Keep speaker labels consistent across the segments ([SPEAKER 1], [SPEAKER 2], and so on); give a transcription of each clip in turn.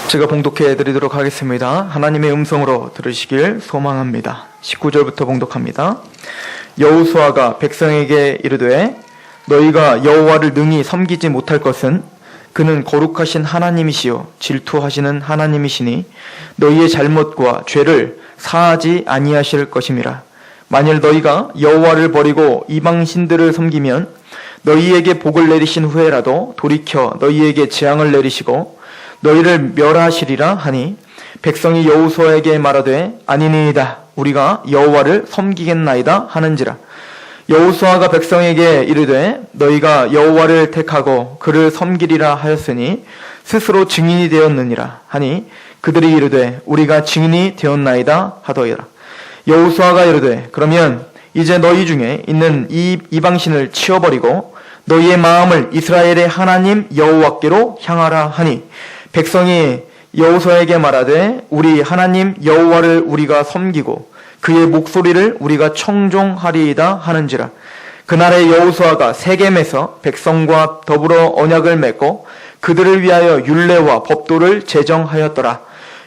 [SPEAKER 1] 제가 봉독해 드리도록 하겠습니다. 하나님의 음성으로 들으시길 소망합니다. 19절부터 봉독합니다. 여호수아가 백성에게 이르되 너희가 여호와를 능히 섬기지 못할 것은 그는 거룩하신 하나님이시요 질투하시는 하나님이시니 너희의 잘못과 죄를 사하지 아니하실 것임이라. 만일 너희가 여호와를 버리고 이방 신들을 섬기면 너희에게 복을 내리신 후에라도 돌이켜 너희에게 재앙을 내리시고 너희를 멸하시리라 하니 백성이 여호수아에게 말하되 아니니이다 우리가 여호와를 섬기겠나이다 하는지라. 여호수아가 백성에게 이르되 너희가 여호와를 택하고 그를 섬기리라 하였으니 스스로 증인이 되었느니라 하니 그들이 이르되 우리가 증인이 되었나이다 하더이라. 여호수아가 이르되 그러면 이제 너희 중에 있는 이 이방신을 치워버리고 너희의 마음을 이스라엘의 하나님 여호와께로 향하라 하니 백성이 여호수아에게 말하되 우리 하나님 여호와를 우리가 섬기고 그의 목소리를 우리가 청종하리이다 하는지라. 그날에 여호수아가 세겜에서 백성과 더불어 언약을 맺고 그들을 위하여 율례와 법도를 제정하였더라.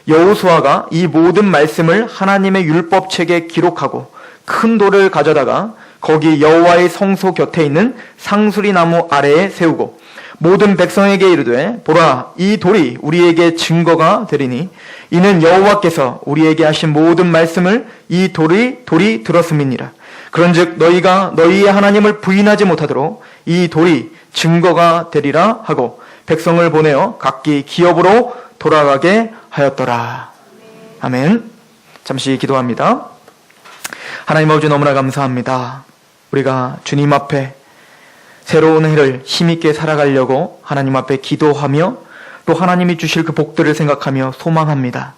[SPEAKER 1] 여호수아가 이 모든 말씀을 하나님의 율법책에 기록하고 큰 돌을 가져다가 거기 여호와의 성소 곁에 있는 상수리 나무 아래에 세우고 모든 백성에게 이르되 보라 이 돌이 우리에게 증거가 되리니 이는 여호와께서 우리에게 하신 모든 말씀을 이 돌이 들었음이니라. 그런즉 너희가 너희의 하나님을 부인하지 못하도록 이 돌이 증거가 되리라 하고 백성을 보내어 각기 기업으로 돌아가게 하였더라. 아멘. 잠시 기도합니다. 하나님 아버지 너무나 감사합니다. 우리가 주님 앞에 새로운 해를 힘있게 살아가려고 하나님 앞에 기도하며 또 하나님이 주실 그 복들을 생각하며 소망합니다.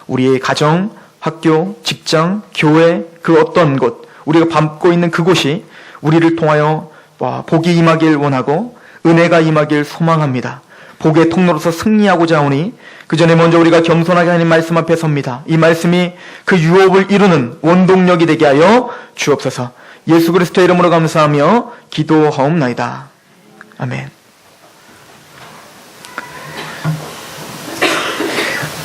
[SPEAKER 1] 우리의 가정, 학교, 직장, 교회, 그 어떤 곳, 우리가 밟고 있는 그곳이 우리를 통하여 복이 임하길 원하고 은혜가 임하길 소망합니다. 복의 통로로서 승리하고자 하오니 그 전에 먼저 우리가 겸손하게 하나님 말씀 앞에 섭니다. 이 말씀이 그 유업을 이루는 원동력이 되게 하여 주옵소서. 예수 그리스도의 이름으로 감사하며 기도하옵나이다. 아멘.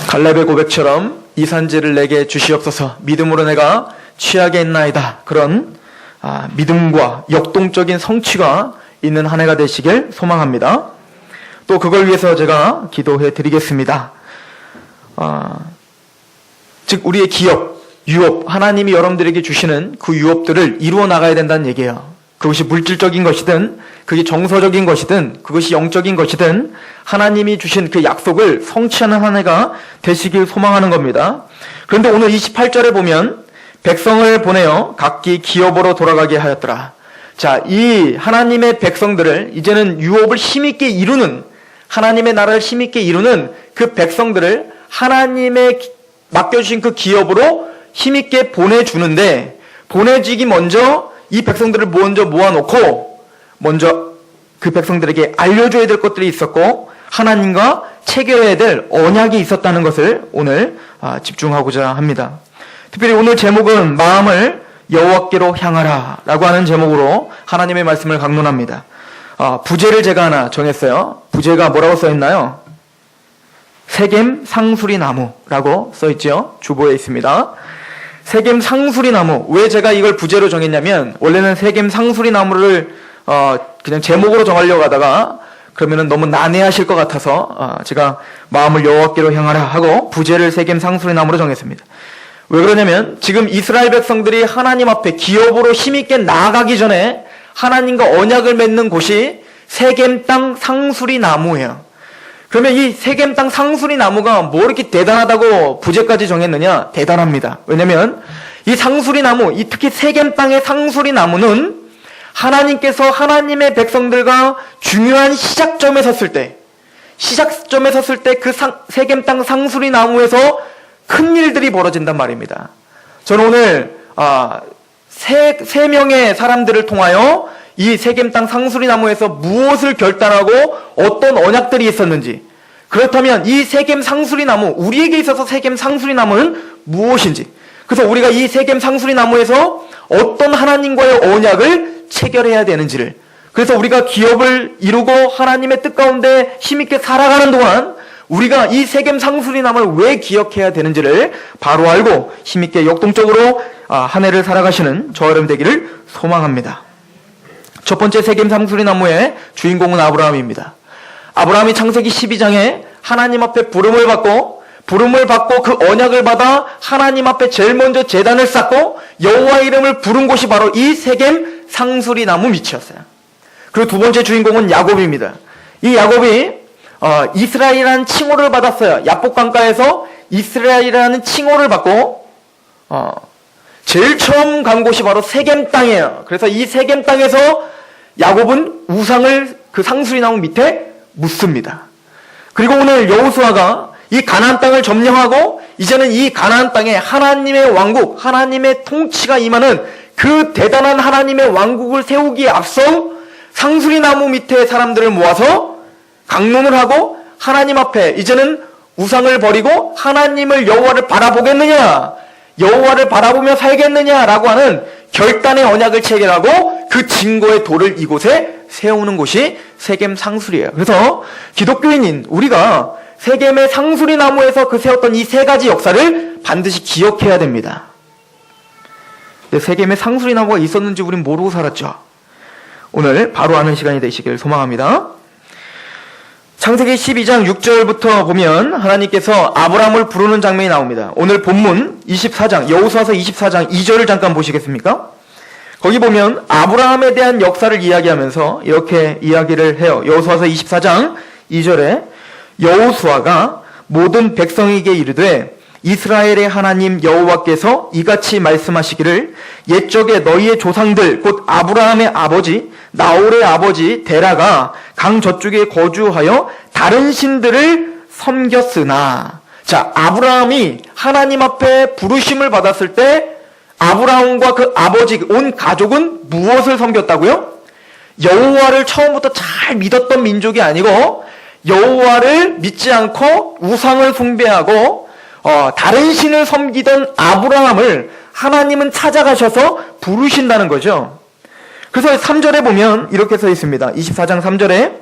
[SPEAKER 1] 갈렙의 고백처럼 이 산지를 내게 주시옵소서. 믿음으로 내가 취하게 했나이다. 그런 믿음과 역동적인 성취가 있는 한 해가 되시길 소망합니다. 또 그걸 위해서 제가 기도해 드리겠습니다. 즉 우리의 기업, 유업, 하나님이 여러분들에게 주시는 그 유업들을 이루어 나가야 된다는 얘기예요. 그것이 물질적인 것이든 그게 정서적인 것이든 그것이 영적인 것이든 하나님이 주신 그 약속을 성취하는 한 해가 되시길 소망하는 겁니다. 그런데 오늘 28절에 보면 백성을 보내어 각기 기업으로 돌아가게 하였더라. 자, 이 하나님의 백성들을 이제는 유업을 힘있게 이루는, 하나님의 나라를 힘있게 이루는 그 백성들을 하나님의 맡겨주신 그 기업으로 힘있게 보내주는데, 보내지기 먼저 이 백성들을 먼저 모아놓고 먼저 그 백성들에게 알려줘야 될 것들이 있었고 하나님과 체결해야 될 언약이 있었다는 것을 오늘 집중하고자 합니다. 특별히 오늘 제목은 마음을 여호와께로 향하라 라고 하는 제목으로 하나님의 말씀을 강론합니다. 부제를 제가 하나 정했어요. 부제가 뭐라고 써있나요? 세겜 상수리 나무라고 써있죠. 주보에 있습니다. 세겜 상수리 나무. 왜 제가 이걸 부제로 정했냐면 원래는 세겜 상수리 나무를 그냥 제목으로 정하려고 하다가 그러면은 너무 난해하실 것 같아서 제가 마음을 여호와께로 향하라 하고 부제를 세겜 상수리 나무로 정했습니다. 왜 그러냐면 지금 이스라엘 백성들이 하나님 앞에 기업으로 힘있게 나아가기 전에 하나님과 언약을 맺는 곳이 세겜 땅 상수리 나무예요. 그러면 이 세겜 땅 상수리 나무가 뭐 이렇게 대단하다고 부제까지 정했느냐? 대단합니다. 왜냐면 이 상수리 나무, 이 특히 세겜 땅의 상수리 나무는 하나님께서 하나님의 백성들과 중요한 시작점에 섰을 때 그 세겜 땅 상수리 나무에서 큰 일들이 벌어진단 말입니다. 저는 오늘 세 명의 사람들을 통하여 이 세겜 땅 상수리 나무에서 무엇을 결단하고 어떤 언약들이 있었는지, 그렇다면 이 세겜 상수리 나무, 우리에게 있어서 세겜 상수리 나무는 무엇인지, 그래서 우리가 이 세겜 상수리 나무에서 어떤 하나님과의 언약을 체결해야 되는지를, 그래서 우리가 기업을 이루고 하나님의 뜻 가운데 힘있게 살아가는 동안 우리가 이 세겜 상수리남을 왜 기억해야 되는지를 바로 알고 힘있게 역동적으로 한 해를 살아가시는 저 여러분 되기를 소망합니다. 첫 번째 세겜 상수리나무의 주인공은 아브라함입니다. 아브라함이 창세기 12장에 하나님 앞에 부름을 받고 그 언약을 받아 하나님 앞에 제일 먼저 제단을 쌓고 여호와 이름을 부른 곳이 바로 이 세겜 상수리나무 밑이었어요. 그리고 두 번째 주인공은 야곱입니다. 이 야곱이 이스라엘이라는 칭호를 받았어요. 야복강가에서 이스라엘이라는 칭호를 받고 제일 처음 간 곳이 바로 세겜 땅이에요. 그래서 이 세겜 땅에서 야곱은 우상을 그 상수리나무 밑에 묻습니다. 그리고 오늘 여호수아가 이 가나안 땅을 점령하고 이제는 이 가나안 땅에 하나님의 왕국, 하나님의 통치가 임하는 그 대단한 하나님의 왕국을 세우기에 앞서 상수리나무 밑에 사람들을 모아서 강론을 하고 하나님 앞에 이제는 우상을 버리고 하나님을 여호와를 바라보겠느냐, 여호와를 바라보며 살겠느냐라고 하는 결단의 언약을 체결하고 그 증거의 돌을 이곳에 세우는 곳이 세겜 상수리예요. 그래서 기독교인인 우리가 세겜의 상수리나무에서 그 세웠던 이 세 가지 역사를 반드시 기억해야 됩니다. 근데 세겜의 상수리나무가 있었는지 우린 모르고 살았죠. 오늘 바로 아는 시간이 되시길 소망합니다. 창세기 12장 6절부터 보면 하나님께서 아브라함을 부르는 장면이 나옵니다. 오늘 본문 24장, 여호수아서 24장 2절을 잠깐 보시겠습니까? 거기 보면 아브라함에 대한 역사를 이야기하면서 이렇게 이야기를 해요. 여호수아서 24장 2절에 여호수아가 모든 백성에게 이르되 이스라엘의 하나님 여호와께서 이같이 말씀하시기를 옛적에 너희의 조상들 곧 아브라함의 아버지 나홀의 아버지 데라가 강 저쪽에 거주하여 다른 신들을 섬겼으나. 자, 아브라함이 하나님 앞에 부르심을 받았을 때 아브라함과 그 아버지 온 가족은 무엇을 섬겼다고요? 여호와를 처음부터 잘 믿었던 민족이 아니고 여호와를 믿지 않고 우상을 숭배하고 다른 신을 섬기던 아브라함을 하나님은 찾아가셔서 부르신다는 거죠. 그래서 3절에 보면 이렇게 써 있습니다. 24장 3절에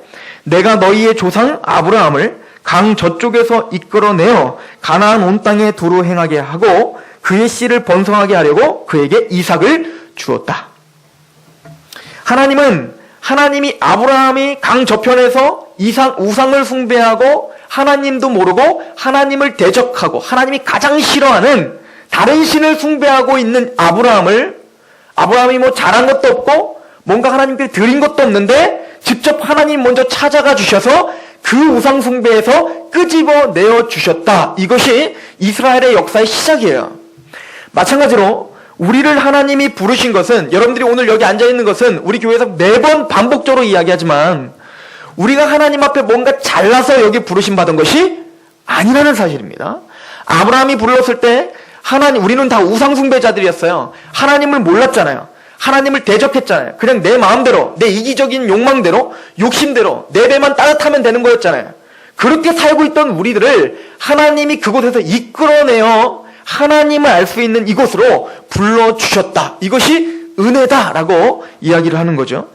[SPEAKER 1] 내가 너희의 조상 아브라함을 강 저쪽에서 이끌어내어 가나안 온 땅에 두루 행하게 하고 그의 씨를 번성하게 하려고 그에게 이삭을 주었다. 하나님이 아브라함이 강 저편에서 우상을 숭배하고 하나님도 모르고 하나님을 대적하고 하나님이 가장 싫어하는 다른 신을 숭배하고 있는 아브라함이 뭐 잘한 것도 없고 뭔가 하나님께 드린 것도 없는데 직접 하나님 먼저 찾아가 주셔서 그 우상 숭배에서 끄집어내어 주셨다. 이것이 이스라엘의 역사의 시작이에요. 마찬가지로 우리를 하나님이 부르신 것은, 여러분들이 오늘 여기 앉아있는 것은 우리 교회에서 매번 반복적으로 이야기하지만 우리가 하나님 앞에 뭔가 잘나서 여기 부르심 받은 것이 아니라는 사실입니다. 아브라함이 불렀을 때 우리는 다 우상 숭배자들이었어요. 하나님을 몰랐잖아요. 하나님을 대적했잖아요. 그냥 내 마음대로, 내 이기적인 욕망대로, 욕심대로 내 배만 따뜻하면 되는 거였잖아요. 그렇게 살고 있던 우리들을 하나님이 그곳에서 이끌어내어 하나님을 알 수 있는 이곳으로 불러주셨다. 이것이 은혜다라고 이야기를 하는 거죠.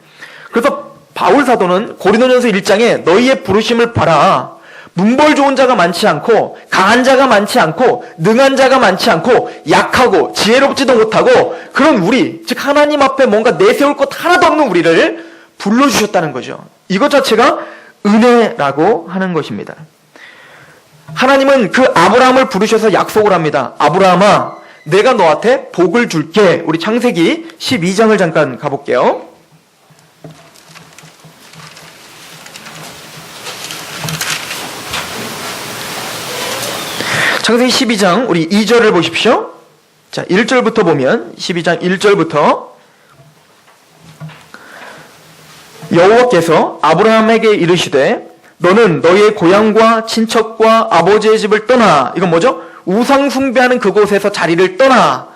[SPEAKER 1] 그래서 바울 사도는 고린도전서 1장에 너희의 부르심을 봐라. 문벌 좋은 자가 많지 않고 강한 자가 많지 않고 능한 자가 많지 않고 약하고 지혜롭지도 못하고 그런 우리, 즉 하나님 앞에 뭔가 내세울 것 하나도 없는 우리를 불러주셨다는 거죠. 이것 자체가 은혜라고 하는 것입니다. 하나님은 그 아브라함을 부르셔서 약속을 합니다. 아브라함아, 내가 너한테 복을 줄게. 우리 창세기 12장을 잠깐 가볼게요. 창세기 12장 우리 2절을 보십시오. 자, 1절부터 보면 12장 1절부터 여호와께서 아브라함에게 이르시되 너는 너의 고향과 친척과 아버지의 집을 떠나. 이건 뭐죠? 우상 숭배하는 그곳에서 자리를 떠나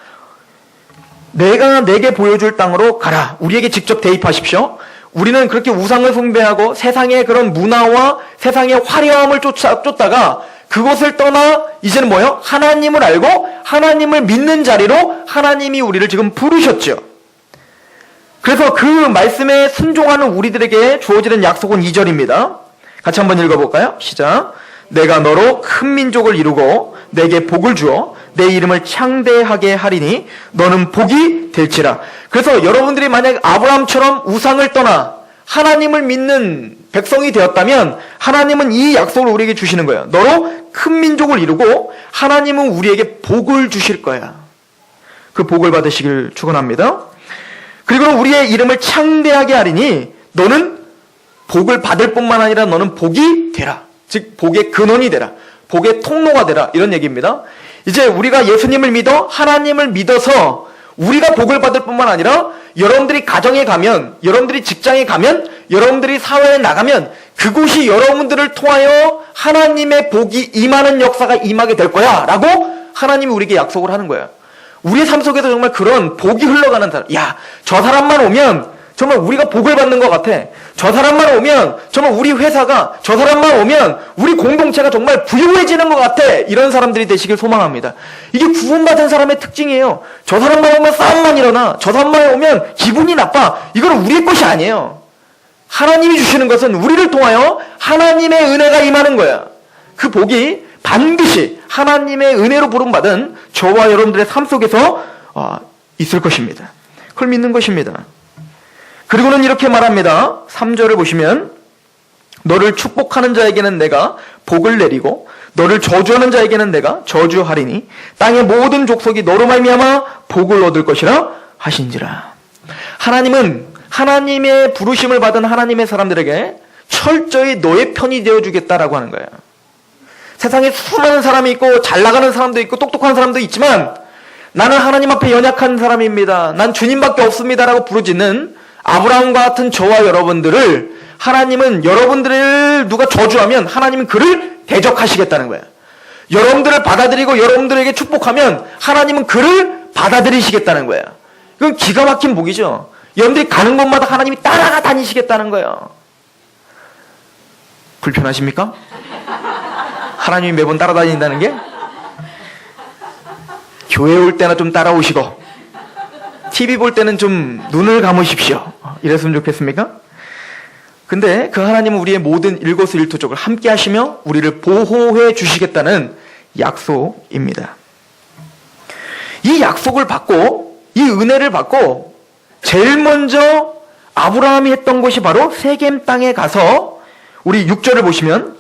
[SPEAKER 1] 내가 내게 보여줄 땅으로 가라. 우리에게 직접 대입하십시오. 우리는 그렇게 우상을 숭배하고 세상의 그런 문화와 세상의 화려함을 쫓다가 그곳을 떠나 이제는 뭐예요? 하나님을 알고 하나님을 믿는 자리로 하나님이 우리를 지금 부르셨죠. 그래서 그 말씀에 순종하는 우리들에게 주어지는 약속은 2절입니다. 같이 한번 읽어볼까요? 시작. 내가 너로 큰 민족을 이루고 내게 복을 주어 내 이름을 창대하게 하리니 너는 복이 될지라. 그래서 여러분들이 만약 아브라함처럼 우상을 떠나 하나님을 믿는 백성이 되었다면 하나님은 이 약속을 우리에게 주시는 거예요. 너로 큰 민족을 이루고 하나님은 우리에게 복을 주실 거야. 그 복을 받으시길 축원합니다. 그리고 우리의 이름을 창대하게 하리니 너는 복을 받을 뿐만 아니라 너는 복이 되라. 즉 복의 근원이 되라. 복의 통로가 되라. 이런 얘기입니다. 이제 우리가 예수님을 믿어 하나님을 믿어서 우리가 복을 받을 뿐만 아니라 여러분들이 가정에 가면, 여러분들이 직장에 가면, 여러분들이 사회에 나가면 그곳이 여러분들을 통하여 하나님의 복이 임하는 역사가 임하게 될 거야 라고 하나님이 우리에게 약속을 하는 거예요. 우리의 삶 속에도 정말 그런 복이 흘러가는 사람, 야, 저 사람만 오면 정말 우리가 복을 받는 것 같아. 저 사람만 오면 정말 우리 회사가, 저 사람만 오면 우리 공동체가 정말 부유해지는 것 같아. 이런 사람들이 되시길 소망합니다. 이게 구원받은 사람의 특징이에요. 저 사람만 오면 싸움만 일어나. 저 사람만 오면 기분이 나빠. 이건 우리의 것이 아니에요. 하나님이 주시는 것은 우리를 통하여 하나님의 은혜가 임하는 거야. 그 복이 반드시 하나님의 은혜로 부름받은 저와 여러분들의 삶 속에서 있을 것입니다. 그걸 믿는 것입니다. 그리고는 이렇게 말합니다. 3절을 보시면 너를 축복하는 자에게는 내가 복을 내리고 너를 저주하는 자에게는 내가 저주하리니 땅의 모든 족속이 너로 말미암아 복을 얻을 것이라 하신지라. 하나님은 하나님의 부르심을 받은 하나님의 사람들에게 철저히 너의 편이 되어주겠다라고 하는 거예요. 세상에 수많은 사람이 있고 잘 나가는 사람도 있고 똑똑한 사람도 있지만 나는 하나님 앞에 연약한 사람입니다. 난 주님밖에 없습니다라고 부르짖는 아브라함과 같은 저와 여러분들을 하나님은 여러분들을 누가 저주하면 하나님은 그를 대적하시겠다는 거예요. 여러분들을 받아들이고 여러분들에게 축복하면 하나님은 그를 받아들이시겠다는 거예요. 이건 기가 막힌 복이죠. 여러분들이 가는 곳마다 하나님이 따라가 다니시겠다는 거예요. 불편하십니까? 하나님이 매번 따라다닌다는 게? 교회 올 때나 좀 따라오시고 TV 볼 때는 좀 눈을 감으십시오. 이랬으면 좋겠습니까? 근데 그 하나님은 우리의 모든 일거수일투족을 함께 하시며 우리를 보호해 주시겠다는 약속입니다. 이 약속을 받고 이 은혜를 받고 제일 먼저 아브라함이 했던 것이 바로 세겜 땅에 가서 우리 6절을 보시면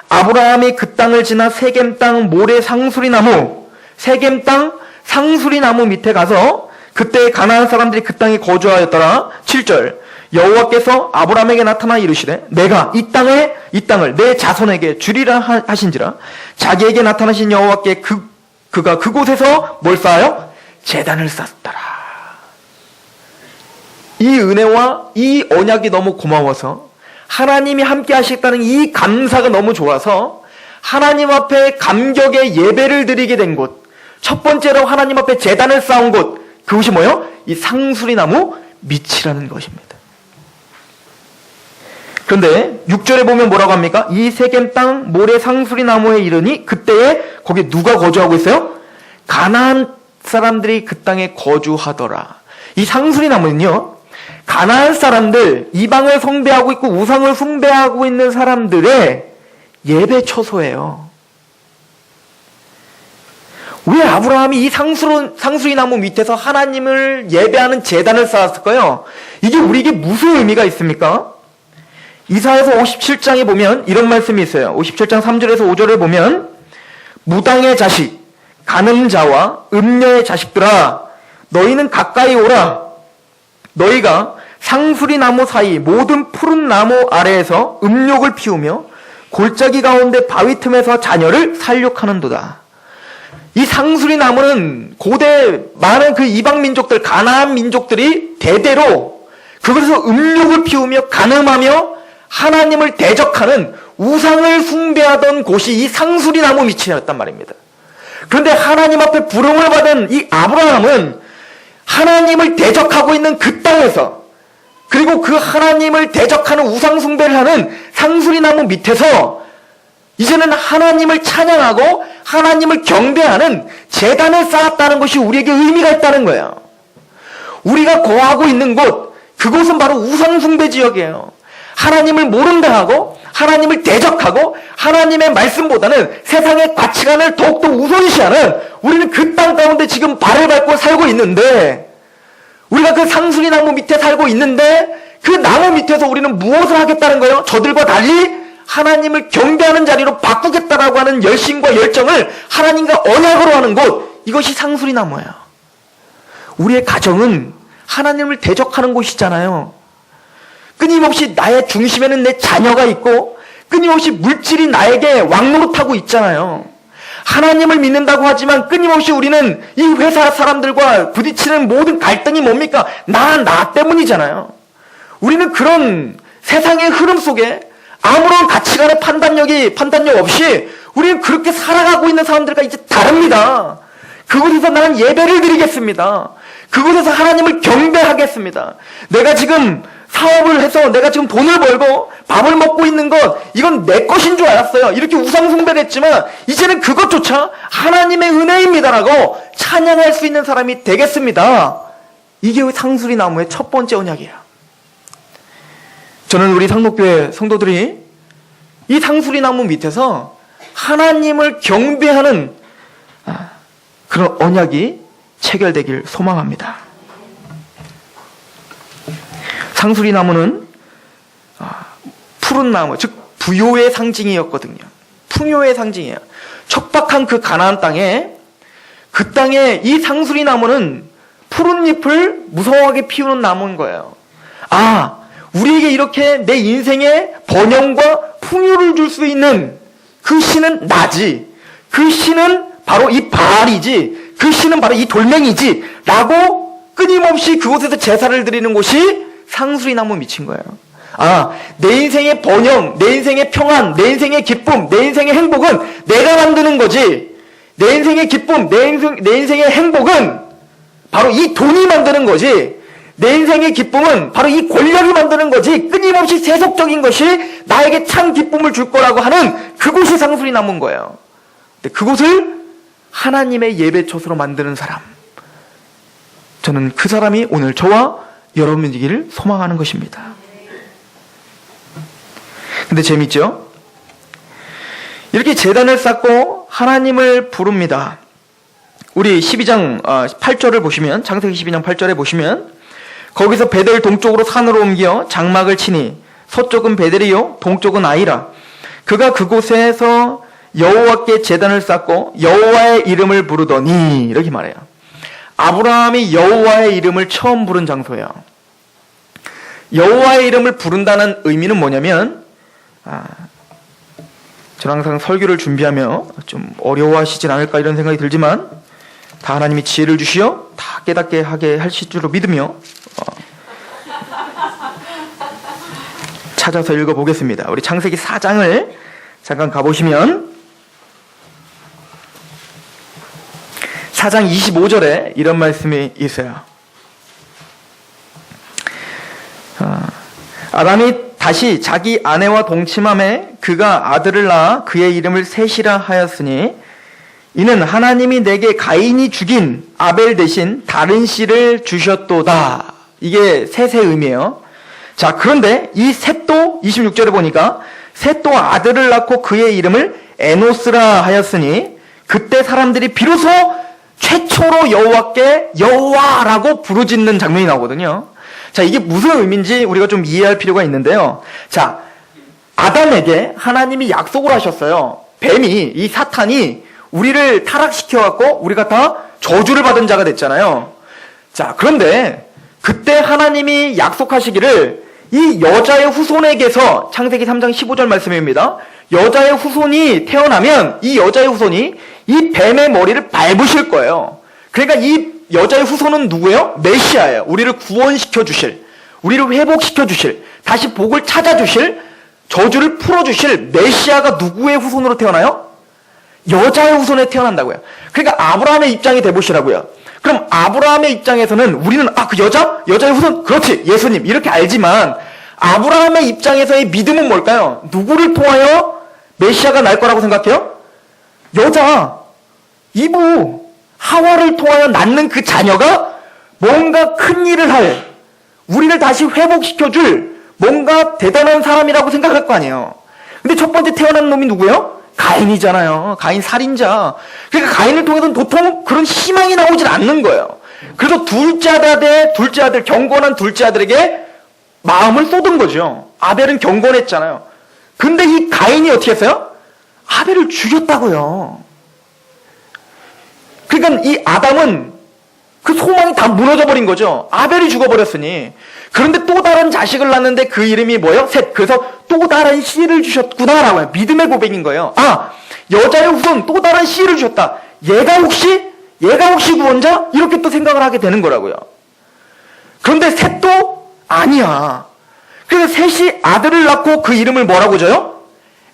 [SPEAKER 1] 아브라함이 그 땅을 지나 세겜 땅 모래 상수리 나무 세겜 땅 상수리 나무 밑에 가서 그때 가나안 사람들이 그 땅에 거주하였더라. 7절 여호와께서 아브라함에게 나타나 이르시되 내가 이 땅을 내 자손에게 주리라 하신지라. 자기에게 나타나신 여호와께 그가 그곳에서 뭘 쌓아요? 제단을 쌓았더라. 이 은혜와 이 언약이 너무 고마워서 하나님이 함께 하시겠다는 이 감사가 너무 좋아서 하나님 앞에 감격의 예배를 드리게 된 곳, 첫 번째로 하나님 앞에 제단을 쌓은 곳, 그것이 뭐예요? 이 상수리 나무 밑이라는 것입니다. 그런데 6절에 보면 뭐라고 합니까? 이 세겜 땅 모래 상수리 나무에 이르니 그때에 거기 누가 거주하고 있어요? 가나안 사람들이 그 땅에 거주하더라. 이 상수리 나무는요, 가나안 사람들, 이방을 숭배하고 있고 우상을 숭배하고 있는 사람들의 예배 처소예요. 왜 아브라함이 이 상수리 나무 밑에서 하나님을 예배하는 제단을 쌓았을까요? 이게 우리에게 무슨 의미가 있습니까? 이사야서 57장에 보면 이런 말씀이 있어요. 57장 3절에서 5절을 보면 무당의 자식, 간음자와 음녀의 자식들아 너희는 가까이 오라. 너희가 상수리 나무 사이 모든 푸른 나무 아래에서 음욕을 피우며 골짜기 가운데 바위 틈에서 자녀를 살육하는도다. 이 상수리 나무는 고대 많은 그 이방 민족들, 가나안 민족들이 대대로 그것에서 음욕을 피우며 간음하며 하나님을 대적하는 우상을 숭배하던 곳이 이 상수리 나무 밑이었단 말입니다. 그런데 하나님 앞에 부름을 받은 이 아브라함은 하나님을 대적하고 있는 그 땅에서 그리고 그 하나님을 대적하는 우상 숭배를 하는 상수리 나무 밑에서 이제는 하나님을 찬양하고 하나님을 경배하는 제단을 쌓았다는 것이 우리에게 의미가 있다는 거예요. 우리가 거하고 있는 곳, 그곳은 바로 우상 숭배 지역이에요. 하나님을 모른다 하고 하나님을 대적하고 하나님의 말씀보다는 세상의 가치관을 더욱더 우선시하는 우리는 그 땅 가운데 지금 발을 밟고 살고 있는데, 우리가 그 상수리 나무 밑에 살고 있는데 그 나무 밑에서 우리는 무엇을 하겠다는 거예요? 저들과 달리 하나님을 경배하는 자리로 바꾸겠다라고 하는 열심과 열정을 하나님과 언약으로 하는 곳, 이것이 상수리 나무예요. 우리의 가정은 하나님을 대적하는 곳이잖아요. 끊임없이 나의 중심에는 내 자녀가 있고 끊임없이 물질이 나에게 왕노릇하고 있잖아요. 하나님을 믿는다고 하지만 끊임없이 우리는 이 회사 사람들과 부딪히는 모든 갈등이 뭡니까? 나 때문이잖아요. 우리는 그런 세상의 흐름 속에 아무런 가치관의 판단력 없이 우리는 그렇게 살아가고 있는 사람들과 이제 다릅니다. 그곳에서 나는 예배를 드리겠습니다. 그곳에서 하나님을 경배하겠습니다. 내가 지금 사업을 해서 내가 지금 돈을 벌고 밥을 먹고 있는 것, 이건 내 것인 줄 알았어요. 이렇게 우상숭배를 했지만 이제는 그것조차 하나님의 은혜입니다라고 찬양할 수 있는 사람이 되겠습니다. 이게 상수리 나무의 첫 번째 언약이에요. 저는 우리 상록교회 성도들이 이 상수리 나무 밑에서 하나님을 경배하는 그런 언약이 체결되길 소망합니다. 상수리 나무는 푸른 나무, 즉 부요의 상징이었거든요. 풍요의 상징이에요. 척박한 그 가나안 땅에, 그 땅에 이 상수리 나무는 푸른 잎을 무성하게 피우는 나무인 거예요. 우리에게 이렇게 내 인생에 번영과 풍요를 줄 수 있는 그 신은 나지, 그 신은 바로 이 바알이지, 그 신은 바로 이 돌멩이지 라고 끊임없이 그곳에서 제사를 드리는 곳이 상수리 나무 밑인 거예요. 내 인생의 번영, 내 인생의 평안, 내 인생의 기쁨, 내 인생의 행복은 내가 만드는 거지, 내 인생의 기쁨, 내 인생의 행복은 바로 이 돈이 만드는 거지, 내 인생의 기쁨은 바로 이 권력이 만드는 거지, 끊임없이 세속적인 것이 나에게 참 기쁨을 줄 거라고 하는 그곳이 상수리 나무인 거예요. 근데 그곳을 하나님의 예배처소로 만드는 사람, 저는 그 사람이 오늘 저와 여러분이기를 소망하는 것입니다. 근데 재밌죠? 이렇게 제단을 쌓고 하나님을 부릅니다. 우리 12장 8절을 보시면, 창세기 12장 8절에 보시면, 거기서 베델 동쪽으로 산으로 옮겨 장막을 치니 서쪽은 베델이요 동쪽은 아이라. 그가 그곳에서 여호와께 제단을 쌓고 여호와의 이름을 부르더니, 이렇게 말해요. 아브라함이 여호와의 이름을 처음 부른 장소예요. 여호와의 이름을 부른다는 의미는 뭐냐면, 저는 항상 설교를 준비하며 좀 어려워하시진 않을까 이런 생각이 들지만, 다 하나님이 지혜를 주시어 다 깨닫게 하게 하실 줄로 믿으며 찾아서 읽어보겠습니다. 우리 창세기 4장을 잠깐 가보시면 4장 25절에 이런 말씀이 있어요. 아담이 다시 자기 아내와 동침함에 그가 아들을 낳아 그의 이름을 셋이라 하였으니 이는 하나님이 내게 가인이 죽인 아벨 대신 다른 씨를 주셨도다. 이게 셋의 의미예요. 자, 그런데 이 셋도 26절에 보니까 셋도 아들을 낳고 그의 이름을 에노스라 하였으니 그때 사람들이 비로소 최초로 여호와께 여호와라고 부르짖는 장면이 나오거든요. 자, 이게 무슨 의미인지 우리가 좀 이해할 필요가 있는데요. 자, 아담에게 하나님이 약속을 하셨어요. 뱀이, 이 사탄이 우리를 타락시켜갖고 우리가 다 저주를 받은 자가 됐잖아요. 자, 그런데 그때 하나님이 약속하시기를 이 여자의 후손에게서, 창세기 3장 15절 말씀입니다. 여자의 후손이 태어나면 이 여자의 후손이 이 뱀의 머리를 밟으실 거예요. 그러니까 이 여자의 후손은 누구예요? 메시아예요. 우리를 구원시켜 주실, 우리를 회복시켜 주실, 다시 복을 찾아 주실, 저주를 풀어 주실 메시아가 누구의 후손으로 태어나요? 여자의 후손에 태어난다고요. 그러니까 아브라함의 입장이 돼보시라고요. 그럼 아브라함의 입장에서는 우리는 그 여자의 후손, 그렇지, 예수님, 이렇게 알지만 아브라함의 입장에서의 믿음은 뭘까요? 누구를 통하여 메시아가 날 거라고 생각해요? 여자, 이브, 하와를 통하여 낳는 그 자녀가 뭔가 큰 일을 할, 우리를 다시 회복시켜줄 뭔가 대단한 사람이라고 생각할 거 아니에요. 근데 첫 번째 태어난 놈이 누구예요? 가인이잖아요. 가인 살인자. 그러니까 가인을 통해서는 도통 그런 희망이 나오질 않는 거예요. 그래서 둘째 아들, 경건한 둘째 아들에게 마음을 쏟은 거죠. 아벨은 경건했잖아요. 근데 이 가인이 어떻게 했어요? 아벨을 죽였다고요. 그러니까 이 아담은 그 소망이 다 무너져 버린 거죠. 아벨이 죽어버렸으니. 그런데 또 다른 자식을 낳는데 그 이름이 뭐예요? 셋. 그래서 또 다른 씨를 주셨구나라고 해요. 믿음의 고백인 거예요. 아, 여자의 후손 또 다른 씨를 주셨다. 얘가 혹시 구원자? 이렇게 또 생각을 하게 되는 거라고요. 그런데 셋도 아니야. 그래서 셋이 아들을 낳고 그 이름을 뭐라고 줘요?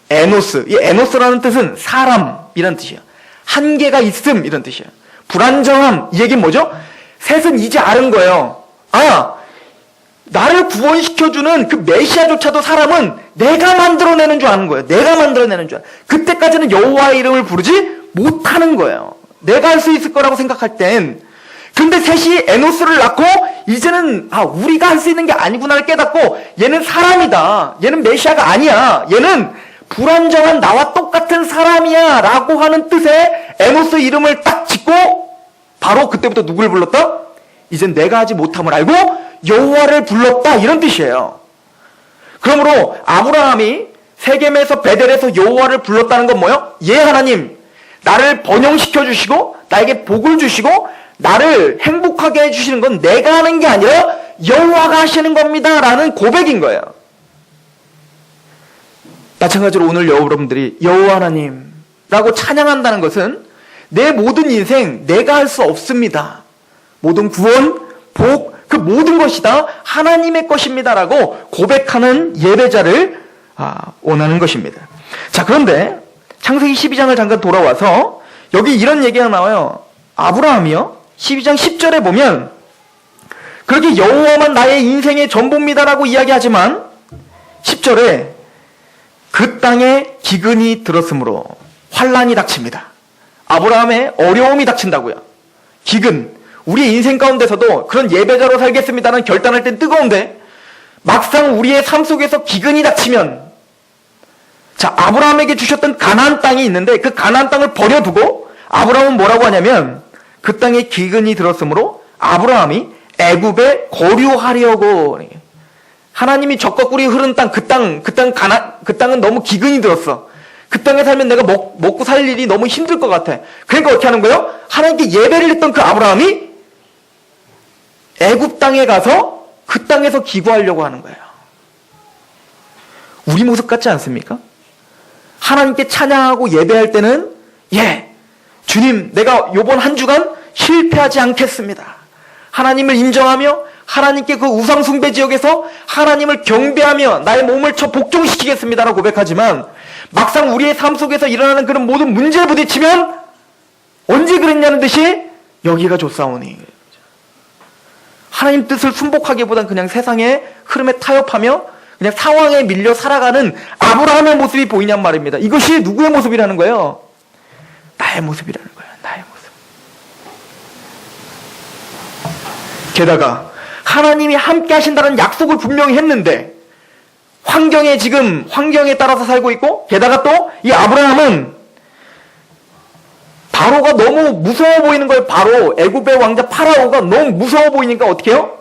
[SPEAKER 1] 에노스. 이 에노스라는 뜻은 사람이란 뜻이에요. 한계가 있음 이런 뜻이에요. 불안정함. 이 얘기는 뭐죠? 셋은 이제 아는 거예요. 아, 나를 구원시켜주는 그 메시아조차도 사람은 내가 만들어내는 줄 아는 거예요. 내가 만들어내는 줄. 그때까지는 여호와의 이름을 부르지 못하는 거예요. 내가 할 수 있을 거라고 생각할 땐. 근데 셋이 에노스를 낳고 이제는 우리가 할 수 있는 게 아니구나를 깨닫고 얘는 사람이다. 얘는 메시아가 아니야. 얘는 불안정한 나와 똑같은 사람이야 라고 하는 뜻의 에노스 이름을 딱 짓고 바로 그때부터 누구를 불렀다? 이젠 내가 하지 못함을 알고 여호와를 불렀다 이런 뜻이에요. 그러므로 아브라함이 세겜에서 베델에서 여호와를 불렀다는 건 뭐예요? 예 하나님 나를 번영시켜 주시고 나에게 복을 주시고 나를 행복하게 해주시는 건 내가 하는 게 아니라 여호와가 하시는 겁니다 라는 고백인 거예요. 마찬가지로 오늘 여러분들이 여호와 하나님 라고 찬양한다는 것은 내 모든 인생 내가 할 수 없습니다. 모든 구원, 복, 그 모든 것이 다 하나님의 것입니다 라고 고백하는 예배자를 원하는 것입니다. 자, 그런데 창세기 12장을 잠깐 돌아와서 여기 이런 얘기가 나와요. 아브라함이요 12장 10절에 보면 그렇게 여호와만 나의 인생의 전부입니다라고 이야기하지만 10절에 그 땅에 기근이 들었으므로 환란이 닥칩니다. 아브라함의 어려움이 닥친다고요. 기근. 우리의 인생 가운데서도 그런 예배자로 살겠습니다는 결단할 땐 뜨거운데 막상 우리의 삶 속에서 기근이 닥치면 자, 아브라함에게 주셨던 가나안 땅이 있는데 그 가나안 땅을 버려두고 아브라함은 뭐라고 하냐면 그 땅에 기근이 들었으므로 아브라함이 애굽에 거류하려고 하나님이 적과 꿀이 흐르는 땅, 그 땅은 너무 기근이 들었어. 그 땅에 살면 내가 먹고 살 일이 너무 힘들 것 같아. 그러니까 어떻게 하는 거예요? 하나님께 예배를 했던 그 아브라함이 애굽 땅에 가서 그 땅에서 기구하려고 하는 거예요. 우리 모습 같지 않습니까? 하나님께 찬양하고 예배할 때는 주님 내가 요번 한 주간 실패하지 않겠습니다. 하나님을 인정하며 하나님께 그 우상 숭배 지역에서 하나님을 경배하며 나의 몸을 복종시키겠습니다라고 고백하지만 막상 우리의 삶 속에서 일어나는 그런 모든 문제에 부딪히면 언제 그랬냐는 듯이 여기가 좋사오니 하나님 뜻을 순복하기보단 그냥 세상의 흐름에 타협하며 그냥 상황에 밀려 살아가는 아브라함의 모습이 보이냔 말입니다. 이것이 누구의 모습이라는 거예요? 나의 모습이라는 거예요. 나의 모습. 게다가 하나님이 함께 하신다는 약속을 분명히 했는데 환경에 따라서 살고 있고 게다가 또 이 아브라함은 바로가 너무 무서워 보이는 거예요. 바로 애굽의 왕자 파라오가 너무 무서워 보이니까 어떻게 해요?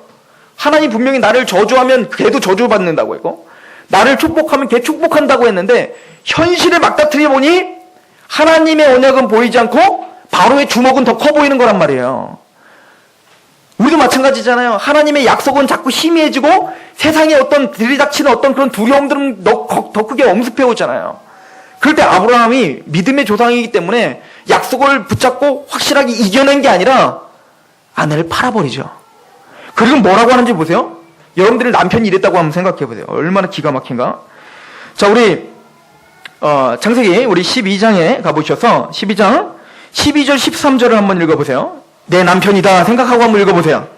[SPEAKER 1] 하나님 분명히 나를 저주하면 걔도 저주받는다고 했고 나를 축복하면 걔 축복한다고 했는데 현실에 맞닥뜨려 보니 하나님의 언약은 보이지 않고 바로의 주먹은 더 커 보이는 거란 말이에요. 우리도 마찬가지잖아요. 하나님의 약속은 자꾸 희미해지고 세상에 어떤 들이닥치는 어떤 그런 두려움들은 더 크게 엄습해 오잖아요. 그럴 때 아브라함이 믿음의 조상이기 때문에 약속을 붙잡고 확실하게 이겨낸 게 아니라 아내를 팔아버리죠. 그리고 뭐라고 하는지 보세요. 여러분들이 남편이 이랬다고 한번 생각해 보세요. 얼마나 기가 막힌가. 자, 우리 창세기 우리 12장에 가보셔서 12장 12절 13절을 한번 읽어보세요. 내 남편이다 생각하고 한번 읽어보세요.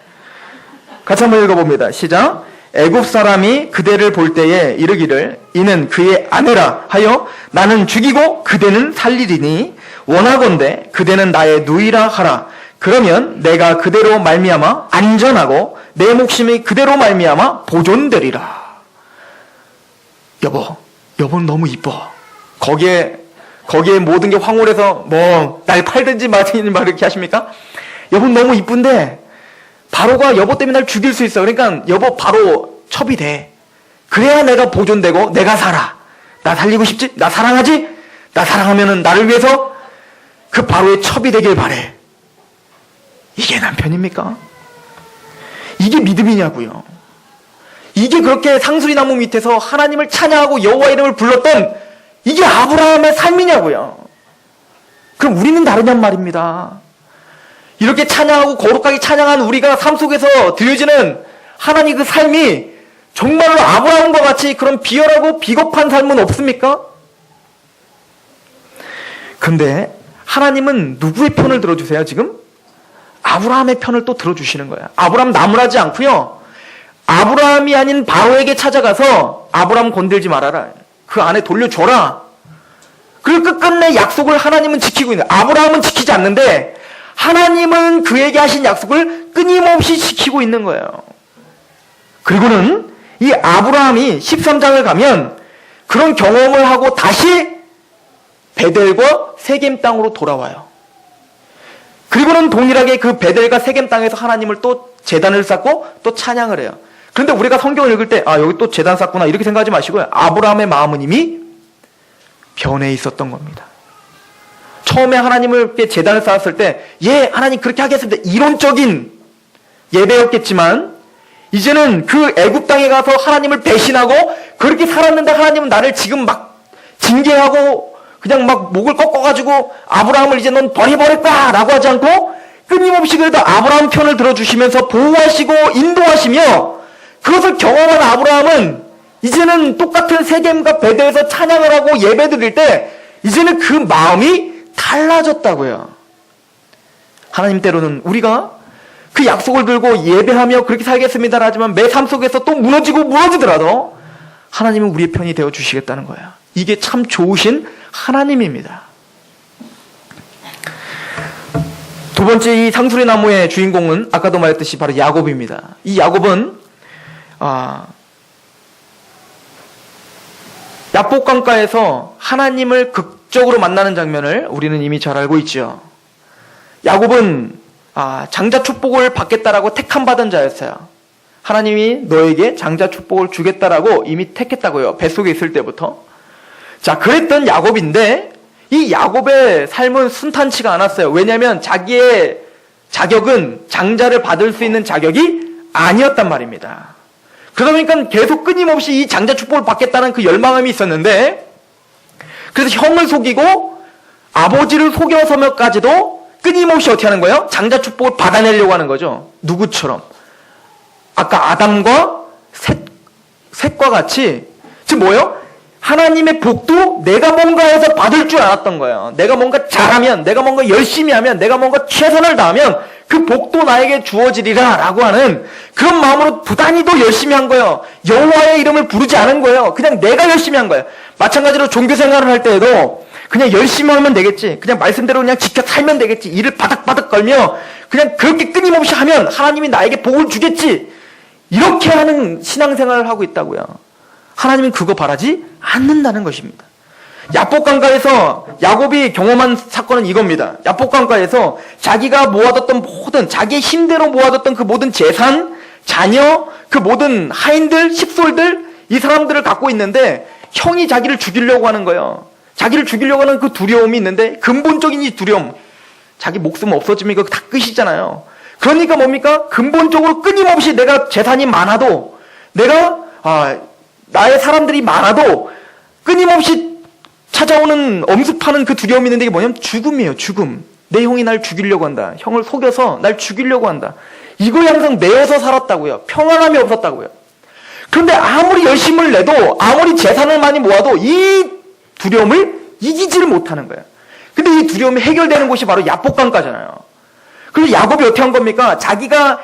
[SPEAKER 1] 같이 한번 읽어봅니다. 시작. 애굽 사람이 그대를 볼 때에 이르기를 이는 그의 아내라 하여 나는 죽이고 그대는 살리리니 원하건대 그대는 나의 누이라 하라. 그러면 내가 그대로 말미암아 안전하고 내 목숨이 그대로 말미암아 보존되리라. 여보, 여보는 너무 이뻐. 거기에 모든 게 황홀해서 뭐 날 팔든지 말든지 막 이렇게 하십니까? 여보는 너무 이쁜데 바로가 여보 때문에 날 죽일 수 있어. 그러니까 여보 바로 첩이 돼. 그래야 내가 보존되고 내가 살아. 나 살리고 싶지? 나 사랑하지? 나 사랑하면은 나를 위해서 그 바로의 첩이 되길 바래. 이게 남편입니까? 이게 믿음이냐고요. 이게 그렇게 상수리나무 밑에서 하나님을 찬양하고 여호와 이름을 불렀던 이게 아브라함의 삶이냐고요. 그럼 우리는 다르냔 말입니다. 이렇게 찬양하고 거룩하게 찬양한 우리가 삶 속에서 들려지는 하나님 그 삶이 정말로 아브라함과 같이 그런 비열하고 비겁한 삶은 없습니까? 근데 하나님은 누구의 편을 들어주세요 지금? 아브라함의 편을 또 들어주시는 거예요. 아브라함 나무라지 않고요. 아브라함이 아닌 바로에게 찾아가서 아브라함 건들지 말아라. 그 안에 돌려줘라. 그리고 끝끝내 약속을 하나님은 지키고 있는 거예요. 아브라함은 지키지 않는데 하나님은 그에게 하신 약속을 끊임없이 지키고 있는 거예요. 그리고는 이 아브라함이 13장을 가면 그런 경험을 하고 다시 베델과 세겜 땅으로 돌아와요. 그리고는 동일하게 그 베델과 세겜 땅에서 하나님을 또 제단을 쌓고 또 찬양을 해요. 그런데 우리가 성경을 읽을 때 여기 또 제단 쌓구나 이렇게 생각하지 마시고요. 아브라함의 마음은 이미 변해 있었던 겁니다. 처음에 하나님을 제단을 쌓았을 때 하나님 그렇게 하겠습니다. 이론적인 예배였겠지만 이제는 그 애굽 땅에 가서 하나님을 배신하고 그렇게 살았는데 하나님은 나를 지금 막 징계하고 그냥 막 목을 꺾어가지고 아브라함을 이제 넌 버려버릴 거야 라고 하지 않고 끊임없이 그래도 아브라함 편을 들어주시면서 보호하시고 인도하시며 그것을 경험한 아브라함은 이제는 똑같은 세겜과 베델에서 찬양을 하고 예배 드릴 때 이제는 그 마음이 달라졌다고요. 하나님 때로는 우리가 그 약속을 들고 예배하며 그렇게 살겠습니다 하지만 매 삶 속에서 또 무너지더라도 하나님은 우리의 편이 되어 주시겠다는 거예요. 이게 참 좋으신 하나님입니다. 두 번째 이 상수리 나무의 주인공은 아까도 말했듯이 바로 야곱입니다. 이 야곱은 야복강가에서 하나님을 극적으로 만나는 장면을 우리는 이미 잘 알고 있죠. 야곱은 장자 축복을 받겠다라고 택함받은 자였어요. 하나님이 너에게 장자 축복을 주겠다라고 이미 택했다고요. 뱃속에 있을 때부터. 자, 그랬던 야곱인데 이 야곱의 삶은 순탄치가 않았어요. 왜냐하면 자기의 자격은 장자를 받을 수 있는 자격이 아니었단 말입니다. 그러다 보니까 계속 끊임없이 이 장자 축복을 받겠다는 그 열망함이 있었는데 그래서 형을 속이고 아버지를 속여서면까지도 끊임없이 어떻게 하는 거예요? 장자 축복을 받아내려고 하는 거죠. 누구처럼? 아까 아담과 셋과 같이 지금 뭐예요? 하나님의 복도 내가 뭔가 해서 받을 줄 알았던 거예요. 내가 뭔가 잘하면, 내가 뭔가 열심히 하면, 내가 뭔가 최선을 다하면 그 복도 나에게 주어지리라 라고 하는 그런 마음으로 부단히도 열심히 한 거예요. 여호와의 이름을 부르지 않은 거예요. 그냥 내가 열심히 한 거예요. 마찬가지로 종교 생활을 할 때에도 그냥 열심히 하면 되겠지. 그냥 말씀대로 그냥 지켜 살면 되겠지. 일을 바닥바닥 걸며 그냥 그렇게 끊임없이 하면 하나님이 나에게 복을 주겠지. 이렇게 하는 신앙생활을 하고 있다고요. 하나님은 그거 바라지 않는다는 것입니다. 야복강가에서 야곱이 경험한 사건은 이겁니다. 야복강가에서 자기가 모아뒀던 모든 자기의 힘대로 모아뒀던 그 모든 재산, 자녀, 그 모든 하인들, 식솔들 이 사람들을 갖고 있는데 형이 자기를 죽이려고 하는 거예요. 자기를 죽이려고 하는 그 두려움이 있는데 근본적인 이 두려움, 자기 목숨 없어지면 이거 다 끝이잖아요. 그러니까 뭡니까? 근본적으로 끊임없이 내가 재산이 많아도 내가 나의 사람들이 많아도 끊임없이 찾아오는 엄습하는 그 두려움이 있는데 이게 뭐냐면 죽음이에요. 죽음. 내 형이 날 죽이려고 한다. 형을 속여서 날 죽이려고 한다. 이걸 항상 매여서 살았다고요. 평안함이 없었다고요. 그런데 아무리 열심을 내도 아무리 재산을 많이 모아도 이 두려움을 이기지를 못하는 거예요. 근데 이 두려움이 해결되는 곳이 바로 야복강가잖아요. 그래서 야곱이 어떻게 한 겁니까? 자기가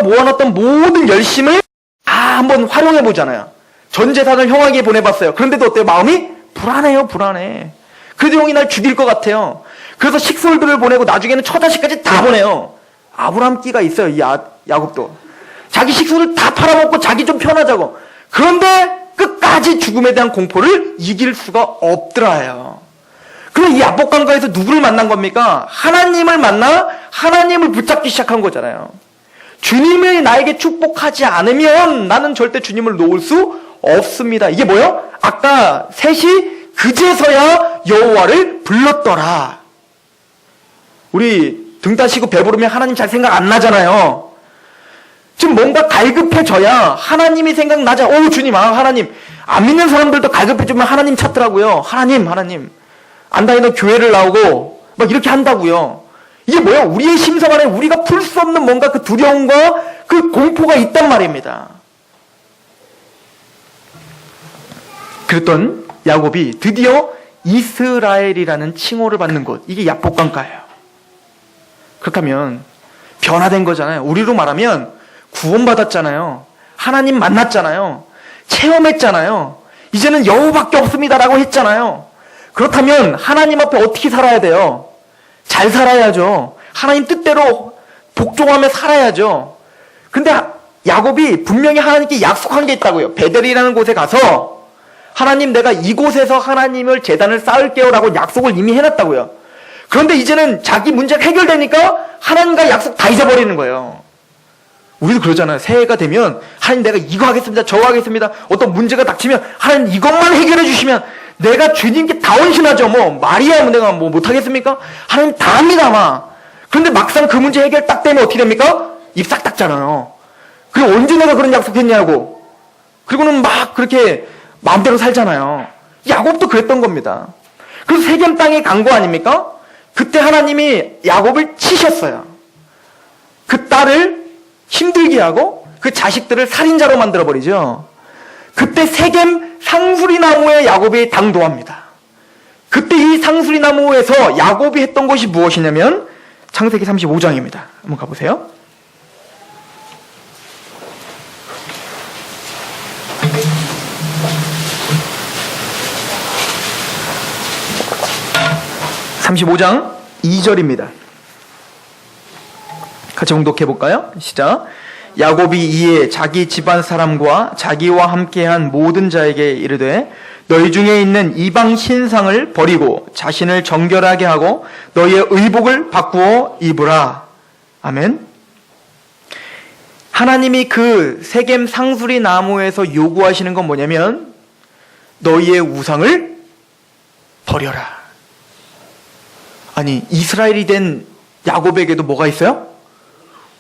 [SPEAKER 1] 모아놨던 모든 열심을 한번 활용해 보잖아요. 전 재산을 형에게 보내봤어요. 그런데도 어때요? 마음이 불안해요. 불안해. 그래도 형이 날 죽일 것 같아요. 그래서 식솔들을 보내고 나중에는 처자식까지 다 보내요. 아브라함 끼가 있어요. 이 야곱도. 자기 식솔을 다 팔아먹고 자기 좀 편하자고. 그런데 끝까지 죽음에 대한 공포를 이길 수가 없더라요. 그럼 이 야복강가에서 누구를 만난 겁니까? 하나님을 만나 하나님을 붙잡기 시작한 거잖아요. 주님이 나에게 축복하지 않으면 나는 절대 주님을 놓을 수 없습니다. 이게 뭐예요? 아까 셋이 그제서야 여호와를 불렀더라. 우리 등 따시고 배부르면 하나님 잘 생각 안 나잖아요. 지금 뭔가 갈급해져야 하나님이 생각나자. 오 주님, 하나님. 안 믿는 사람들도 갈급해지면 하나님 찾더라고요. 하나님. 안 다니던 교회를 나오고 막 이렇게 한다고요. 이게 뭐야? 우리의 심성 안에 우리가 풀 수 없는 뭔가 그 두려움과 그 공포가 있단 말입니다. 그랬던 야곱이 드디어 이스라엘이라는 칭호를 받는 곳, 이게 야복강가예요. 그렇다면 변화된 거잖아요. 우리로 말하면 구원받았잖아요. 하나님 만났잖아요. 체험했잖아요. 이제는 여호밖에 없습니다라고 했잖아요. 그렇다면 하나님 앞에 어떻게 살아야 돼요? 잘 살아야죠. 하나님 뜻대로 복종하며 살아야죠. 근데 야곱이 분명히 하나님께 약속한 게 있다고요. 베델이라는 곳에 가서 하나님, 내가 이곳에서 하나님을 제단을 쌓을게요 라고 약속을 이미 해놨다고요. 그런데 이제는 자기 문제가 해결되니까 하나님과 약속 다 잊어버리는 거예요. 우리도 그러잖아요. 새해가 되면 하나님, 내가 이거 하겠습니다, 저거 하겠습니다. 어떤 문제가 닥치면 하나님 이것만 해결해 주시면 내가 주님께 다 헌신하죠. 말이야 내가 못하겠습니까? 하나님 다 합니다 막. 그런데 막상 그 문제 해결 딱 되면 어떻게 됩니까? 입 싹 닦잖아요. 그리고 언제 내가 그런 약속했냐고. 그리고는 막 그렇게 마음대로 살잖아요. 야곱도 그랬던 겁니다. 그래서 세겜 땅에 간 거 아닙니까? 그때 하나님이 야곱을 치셨어요. 그 딸을 힘들게 하고 그 자식들을 살인자로 만들어버리죠. 그때 세겜 상수리나무에 야곱이 당도합니다. 그때 이 상수리나무에서 야곱이 했던 것이 무엇이냐면 창세기 35장입니다. 한번 가보세요. (35장) 2절입니다. 같이 봉독해 볼까요? 시작. 야곱이 이에 자기 집안 사람과 자기와 함께한 모든 자에게 이르되 너희 중에 있는 이방 신상을 버리고 자신을 정결하게 하고 너희의 의복을 바꾸어 입으라. 아멘. 하나님이 그 세겜 상수리 나무에서 요구하시는 건 뭐냐면 너희의 우상을 버려라. 아니, 이스라엘이 된 야곱에게도 뭐가 있어요?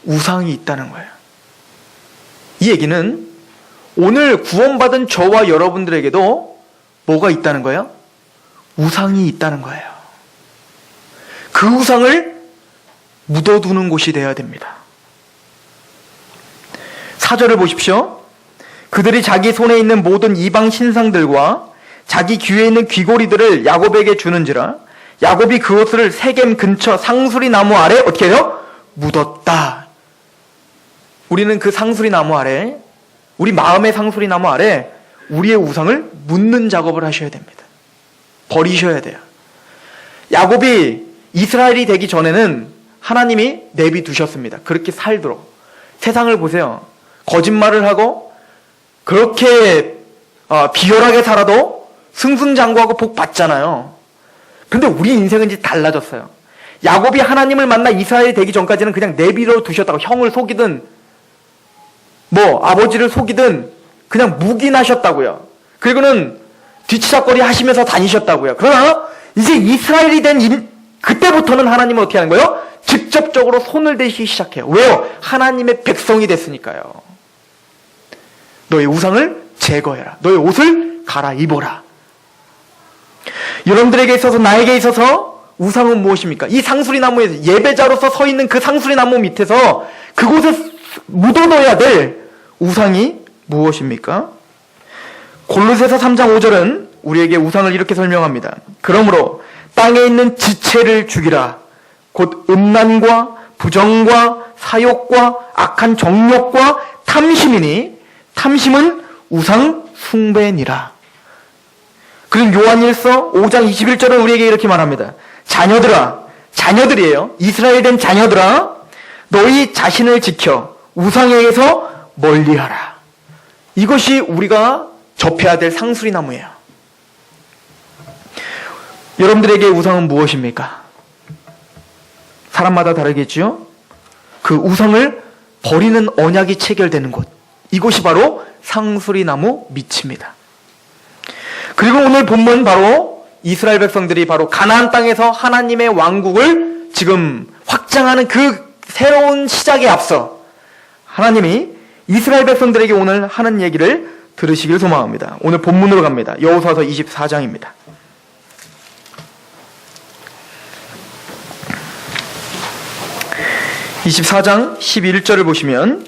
[SPEAKER 1] 우상이 있다는 거예요. 이 얘기는 오늘 구원받은 저와 여러분들에게도 뭐가 있다는 거예요? 우상이 있다는 거예요. 그 우상을 묻어두는 곳이 되어야 됩니다. 4절을 보십시오. 그들이 자기 손에 있는 모든 이방 신상들과 자기 귀에 있는 귀고리들을 야곱에게 주는지라 야곱이 그것을 세겜 근처 상수리 나무 아래 어떻게 해요? 묻었다. 우리는 그 상수리 나무 아래, 우리 마음의 상수리 나무 아래 우리의 우상을 묻는 작업을 하셔야 됩니다. 버리셔야 돼요. 야곱이 이스라엘이 되기 전에는 하나님이 내비두셨습니다. 그렇게 살도록. 세상을 보세요. 거짓말을 하고 그렇게 비열하게 살아도 승승장구하고 복 받잖아요. 근데 우리 인생은 이제 달라졌어요. 야곱이 하나님을 만나 이스라엘이 되기 전까지는 그냥 내비로 두셨다고, 형을 속이든 아버지를 속이든 그냥 묵인하셨다고요. 그리고는 뒤치다거리 하시면서 다니셨다고요. 그러나 이제 이스라엘이 된 그때부터는 하나님은 어떻게 하는 거예요? 직접적으로 손을 대시기 시작해요. 왜요? 하나님의 백성이 됐으니까요. 너의 우상을 제거해라. 너의 옷을 갈아입어라. 여러분들에게 있어서, 나에게 있어서 우상은 무엇입니까? 이 상수리 나무에 예배자로서 서 있는 그 상수리 나무 밑에서 그곳에 묻어둬야 될 우상이 무엇입니까? 골로새서 3장 5절은 우리에게 우상을 이렇게 설명합니다. 그러므로 땅에 있는 지체를 죽이라. 곧 음란과 부정과 사욕과 악한 정욕과 탐심이니 탐심은 우상 숭배니라. 그리고 요한일서 5장 21절은 우리에게 이렇게 말합니다. 자녀들아, 자녀들이에요. 이스라엘 된 자녀들아, 너희 자신을 지켜 우상에게서 멀리하라. 이것이 우리가 접해야 될 상수리 나무예요. 여러분들에게 우상은 무엇입니까? 사람마다 다르겠지요? 그 우상을 버리는 언약이 체결되는 곳, 이곳이 바로 상수리 나무 밑입니다. 그리고 오늘 본문 바로 이스라엘 백성들이 바로 가나안 땅에서 하나님의 왕국을 지금 확장하는 그 새로운 시작에 앞서 하나님이 이스라엘 백성들에게 오늘 하는 얘기를 들으시길 소망합니다. 오늘 본문으로 갑니다. 여호수아서 24장입니다. (24장) 11절을 보시면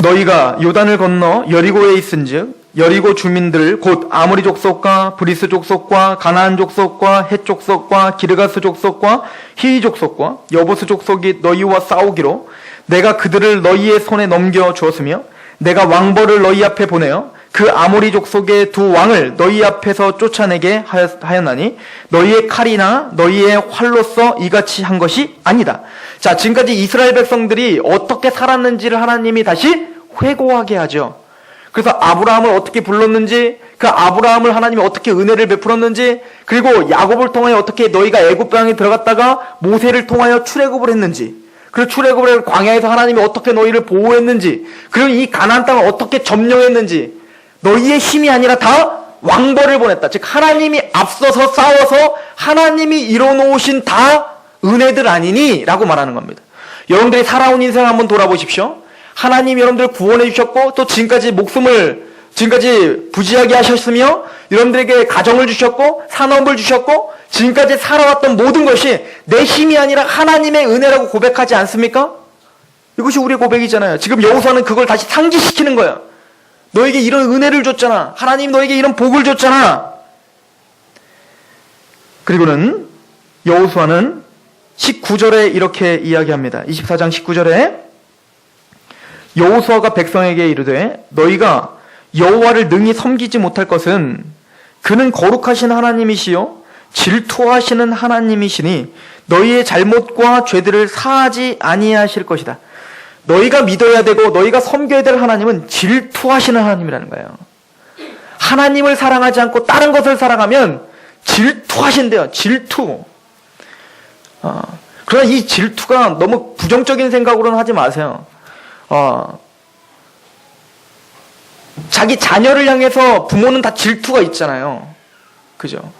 [SPEAKER 1] 너희가 요단을 건너 여리고에 있은즉 여리고 주민들 곧 아모리 족속과 브리스 족속과 가나안 족속과 헷 족속과 기르가스 족속과 히위 족속과 여보스 족속이 너희와 싸우기로 내가 그들을 너희의 손에 넘겨 주었으며 내가 왕벌을 너희 앞에 보내어 그 아모리 족속의 두 왕을 너희 앞에서 쫓아내게 하였나니 너희의 칼이나 너희의 활로써 이같이 한 것이 아니다. 자, 지금까지 이스라엘 백성들이 어떻게 살았는지를 하나님이 다시 회고하게 하죠. 그래서 아브라함을 어떻게 불렀는지, 그 아브라함을 하나님이 어떻게 은혜를 베풀었는지, 그리고 야곱을 통하여 어떻게 너희가 애굽 땅에 들어갔다가 모세를 통하여 출애굽을 했는지, 그리고 출애굽을 해서 광야에서 하나님이 어떻게 너희를 보호했는지, 그리고 이 가나안 땅을 어떻게 점령했는지, 너희의 힘이 아니라 다 왕벌을 보냈다. 즉 하나님이 앞서서 싸워서 하나님이 이뤄놓으신 다 은혜들 아니니? 라고 말하는 겁니다. 여러분들이 살아온 인생 한번 돌아보십시오. 하나님이 여러분들을 구원해 주셨고 또 지금까지 부지하게 하셨으며 여러분들에게 가정을 주셨고 산업을 주셨고 지금까지 살아왔던 모든 것이 내 힘이 아니라 하나님의 은혜라고 고백하지 않습니까? 이것이 우리의 고백이잖아요. 지금 여호수아는 그걸 다시 상기시키는 거예요. 너에게 이런 은혜를 줬잖아. 하나님 너에게 이런 복을 줬잖아. 그리고는 여호수아는 19절에 이렇게 이야기합니다. 24장 19절에 여호수아가 백성에게 이르되 너희가 여호와를 능히 섬기지 못할 것은 그는 거룩하신 하나님이시요 질투하시는 하나님이시니 너희의 잘못과 죄들을 사하지 아니하실 것이다. 너희가 믿어야 되고 너희가 섬겨야 될 하나님은 질투하시는 하나님이라는 거예요. 하나님을 사랑하지 않고 다른 것을 사랑하면 질투하신대요. 질투. 그러나 이 질투가 너무 부정적인 생각으로는 하지 마세요. 자기 자녀를 향해서 부모는 다 질투가 있잖아요. 그죠?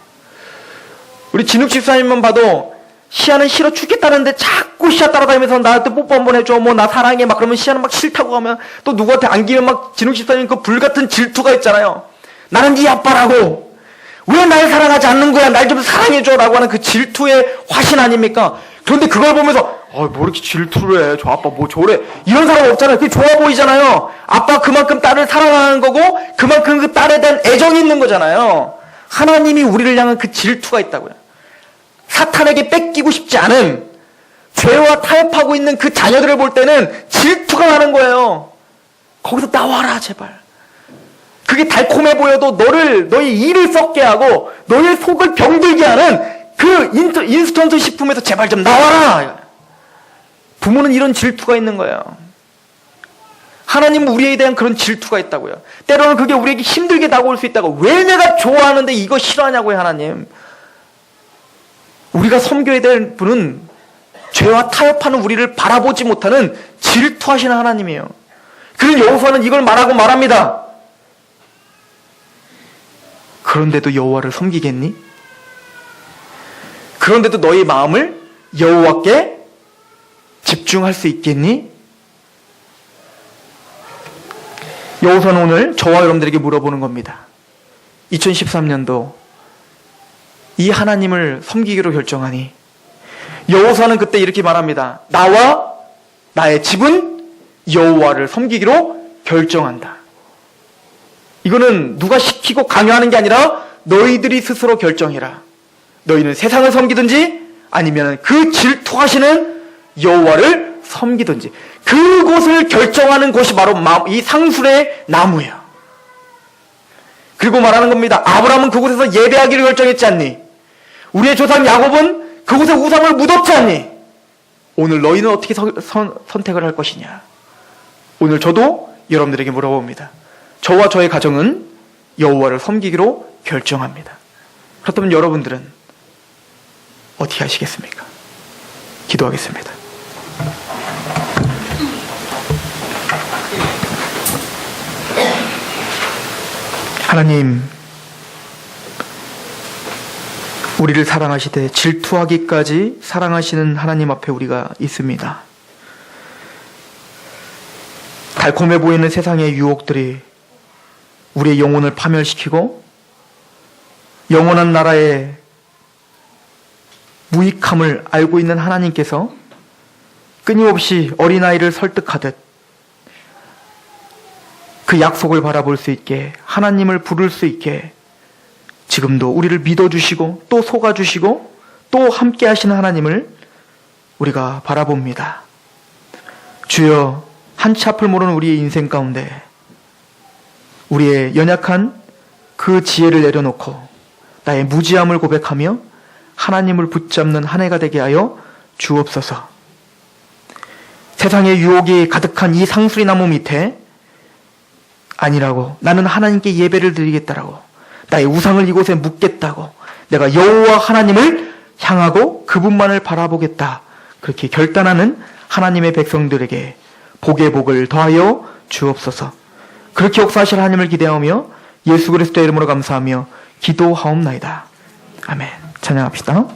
[SPEAKER 1] 우리 진욱 집사님만 봐도 시아는 싫어 죽겠다는데 자꾸 시아 따라다니면서 나한테 뽀뽀 한번 해줘. 뭐 나 사랑해. 막 그러면 시아는 막 싫다고 하면 또 누구한테 안기면 막 진욱 집사님 그 불같은 질투가 있잖아요. 나는 네 아빠라고. 왜 날 사랑하지 않는 거야? 날 좀 사랑해줘. 라고 하는 그 질투의 화신 아닙니까? 그런데 그걸 보면서 뭐 이렇게 질투를 해. 저 아빠 뭐 저래. 이런 사람 없잖아요. 그게 좋아 보이잖아요. 아빠 그만큼 딸을 사랑하는 거고 그만큼 그 딸에 대한 애정이 있는 거잖아요. 하나님이 우리를 향한 그 질투가 있다고요. 사탄에게 뺏기고 싶지 않은 죄와 타협하고 있는 그 자녀들을 볼 때는 질투가 나는 거예요. 거기서 나와라 제발. 그게 달콤해 보여도 너의 이를 썩게 하고 너의 속을 병들게 하는 그 인스턴트 식품에서 제발 좀 나와라. 부모는 이런 질투가 있는 거예요. 하나님은 우리에 대한 그런 질투가 있다고요. 때로는 그게 우리에게 힘들게 다가올 수 있다고. 왜 내가 좋아하는데 이거 싫어하냐고요, 하나님. 우리가 섬겨야 될 분은 죄와 타협하는 우리를 바라보지 못하는 질투하시는 하나님이에요. 그런 여호수아는 이걸 말하고 말합니다. 그런데도 여호와를 섬기겠니? 그런데도 너희 마음을 여호와께 집중할 수 있겠니? 여호수아는 오늘 저와 여러분들에게 물어보는 겁니다. 2013년도 이 하나님을 섬기기로 결정하니? 여호수아는 그때 이렇게 말합니다. 나와 나의 집은 여호와를 섬기기로 결정한다. 이거는 누가 시키고 강요하는 게 아니라 너희들이 스스로 결정해라. 너희는 세상을 섬기든지 아니면 그 질투하시는 여호와를 섬기든지 그곳을 결정하는 곳이 바로 이 상술의 나무예요. 그리고 말하는 겁니다. 아브라함은 그곳에서 예배하기를 결정했지 않니? 우리의 조상 야곱은 그곳에 우상을 묻었지 않니? 오늘 너희는 어떻게 선택을 할 것이냐? 오늘 저도 여러분들에게 물어봅니다. 저와 저의 가정은 여호와를 섬기기로 결정합니다. 그렇다면 여러분들은 어떻게 하시겠습니까? 기도하겠습니다. 하나님, 우리를 사랑하시되 질투하기까지 사랑하시는 하나님 앞에 우리가 있습니다. 달콤해 보이는 세상의 유혹들이 우리의 영혼을 파멸시키고 영원한 나라의 무익함을 알고 있는 하나님께서 끊임없이 어린아이를 설득하듯 그 약속을 바라볼 수 있게, 하나님을 부를 수 있게 지금도 우리를 믿어주시고 또 속아주시고 또 함께 하시는 하나님을 우리가 바라봅니다. 주여, 한치 앞을 모르는 우리의 인생 가운데 우리의 연약한 그 지혜를 내려놓고 나의 무지함을 고백하며 하나님을 붙잡는 한 해가 되게 하여 주옵소서. 세상의 유혹이 가득한 이 상수리 나무 밑에 아니라고, 나는 하나님께 예배를 드리겠다라고, 나의 우상을 이곳에 묻겠다고, 내가 여호와 하나님을 향하고 그분만을 바라보겠다, 그렇게 결단하는 하나님의 백성들에게 복의 복을 더하여 주옵소서. 그렇게 역사하실 하나님을 기대하며 예수 그리스도의 이름으로 감사하며 기도하옵나이다. 아멘. 찬양합시다.